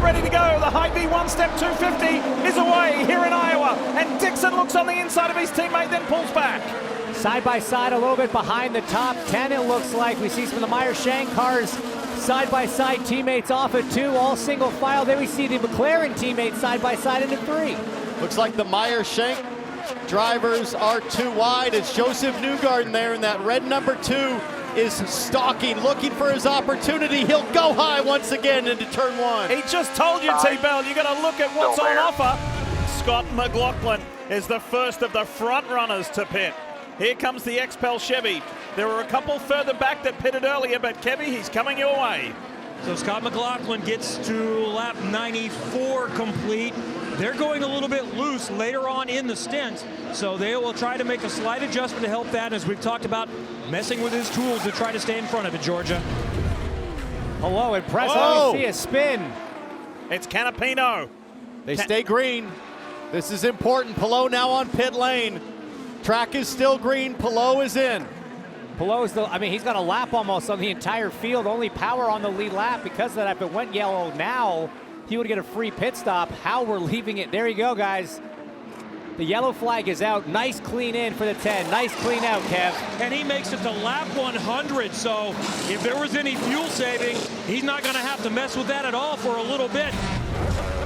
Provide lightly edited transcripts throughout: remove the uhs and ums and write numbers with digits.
get ready to go. The Hy-Vee one-step 250 is away here in Iowa. And Dixon looks on the inside of his teammate, then pulls back. Side by side, a little bit behind the top 10, it looks like. We see some of the Meyer-Shank cars side by side, teammates off at 2, all single file. Then we see the McLaren teammates side by side into 3. Looks like the Meyer-Shank drivers are too wide. It's Joseph Newgarden there in that red number 2 is stalking, looking for his opportunity. He'll go high once again into turn 1. He just told you, T-Bell, you got to look at what's on offer. Scott McLaughlin is the first of the front runners to pit. Here comes the XPEL Chevy. There were a couple further back that pitted earlier, but Kevy, he's coming your way. So Scott McLaughlin gets to lap 94 complete. They're going a little bit loose later on in the stint, so they will try to make a slight adjustment to help that, as we've talked about, messing with his tools to try to stay in front of it, Georgia. Hello, impressive. Oh. We see a spin. It's Canapino. They stay green. This is important. Palou now on pit lane. Track is still green. Palou is in. Palou's he's got a lap almost on the entire field. Only Power on the lead lap. Because of that, if it went yellow now, he would get a free pit stop. How we're leaving it. There you go, guys. The yellow flag is out. Nice clean in for the 10. Nice clean out, Kev. And he makes it to lap 100, so if there was any fuel saving, he's not going to have to mess with that at all for a little bit.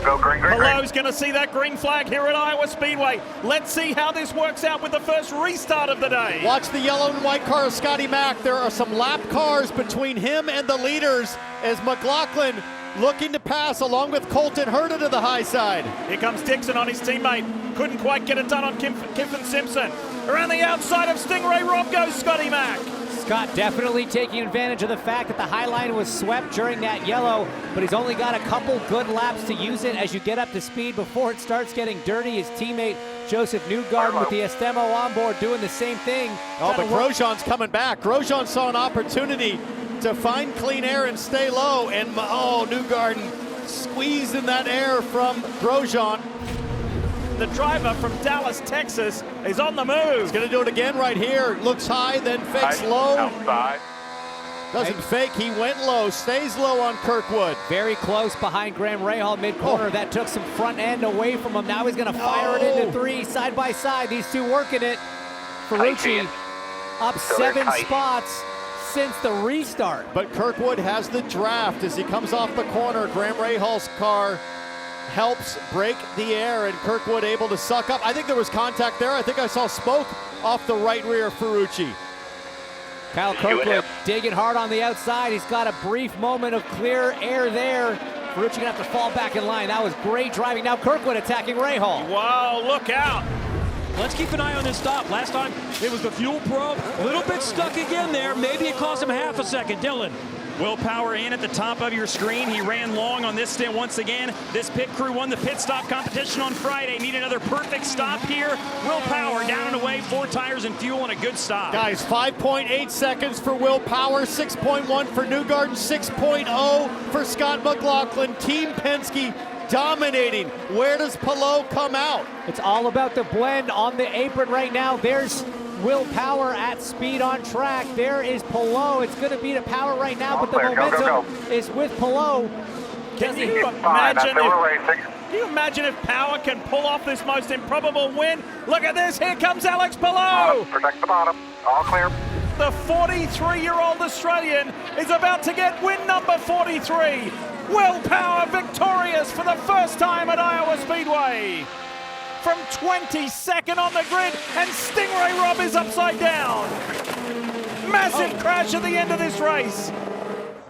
Go green, green, green. Palou's going to see that green flag here at Iowa Speedway. Let's see how this works out with the first restart of the day. Watch the yellow and white car of Scotty Mack. There are some lap cars between him and the leaders as McLaughlin looking to pass along with Colton Herta to the high side. Here comes Dixon on his teammate. Couldn't quite get it done on Kiffin Simpson. Around the outside of Stingray Rob goes Scotty Mack. Scott definitely taking advantage of the fact that the high line was swept during that yellow, but he's only got a couple good laps to use it as you get up to speed before it starts getting dirty. His teammate Joseph Newgarden with the Estemo on board doing the same thing. Oh, but Grosjean's coming back. Grosjean saw an opportunity to find clean air and stay low, and Newgarden squeezing that air from Grosjean. The driver from Dallas, Texas is on the move. He's going to do it again right here. Looks high, then fakes low. Outside. Doesn't fake, he went low, stays low on Kirkwood. Very close behind Graham Rahal mid-corner. That took some front end away from him. Now he's going to fire it into 3 side by side. These two working it. Ferrucci up 7 spots since the restart. But Kirkwood has the draft as he comes off the corner. Graham Rahal's car helps break the air, and Kirkwood able to suck up. I think there was contact there. I think I saw smoke off the right rear of Ferrucci. Kyle Kirkwood digging hard on the outside. He's got a brief moment of clear air there. Ferrucci gonna have to fall back in line. That was great driving. Now Kirkwood attacking Rahal. Wow, look out. Let's keep an eye on this stop. Last time it was the fuel probe. A little bit stuck again there. Maybe it cost him half a second. Dylan. Will Power in at the top of your screen. He ran long on this stint once again. This pit crew won the pit stop competition on Friday. Need another perfect stop here. Will Power down and away, 4 tires and fuel, and a good stop. Guys, 5.8 seconds for Will Power, 6.1 for Newgarden, 6.0 for Scott McLaughlin. Team Penske dominating. Where does Palou come out? It's all about the blend on the apron right now. There's Will Power at speed on track. There is Palou. It's going to be to Power right now, but the momentum is with Palou. Can you imagine if Power can pull off this most improbable win? Look at this. Here comes Alex Palou. Protect the bottom. All clear. The 43-year-old Australian is about to get win number 43. Will Power victorious for the first time at Iowa Speedway. From 22nd on the grid, and Stingray Rob is upside down. Massive crash at the end of this race.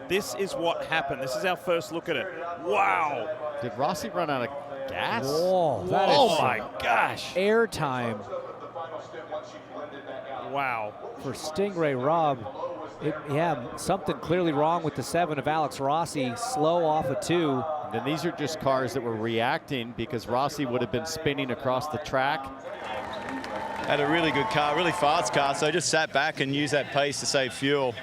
This is what happened. This is our first look at it. Wow. Did Rossi run out of gas? Whoa, that Oh my gosh. air time Wow. for Stingray Rob. Something clearly wrong with the 7 of Alex Rossi. Slow off a 2. And these are just cars that were reacting because Rossi would have been spinning across the track. Had a really good car, really fast car, so I just sat back and used that pace to save fuel.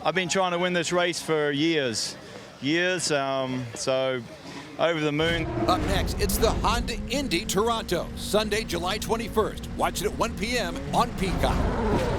I've been trying to win this race for years, so over the moon. Up next, it's the Honda Indy Toronto, Sunday, July 21st. Watch it at 1 p.m. on Peacock.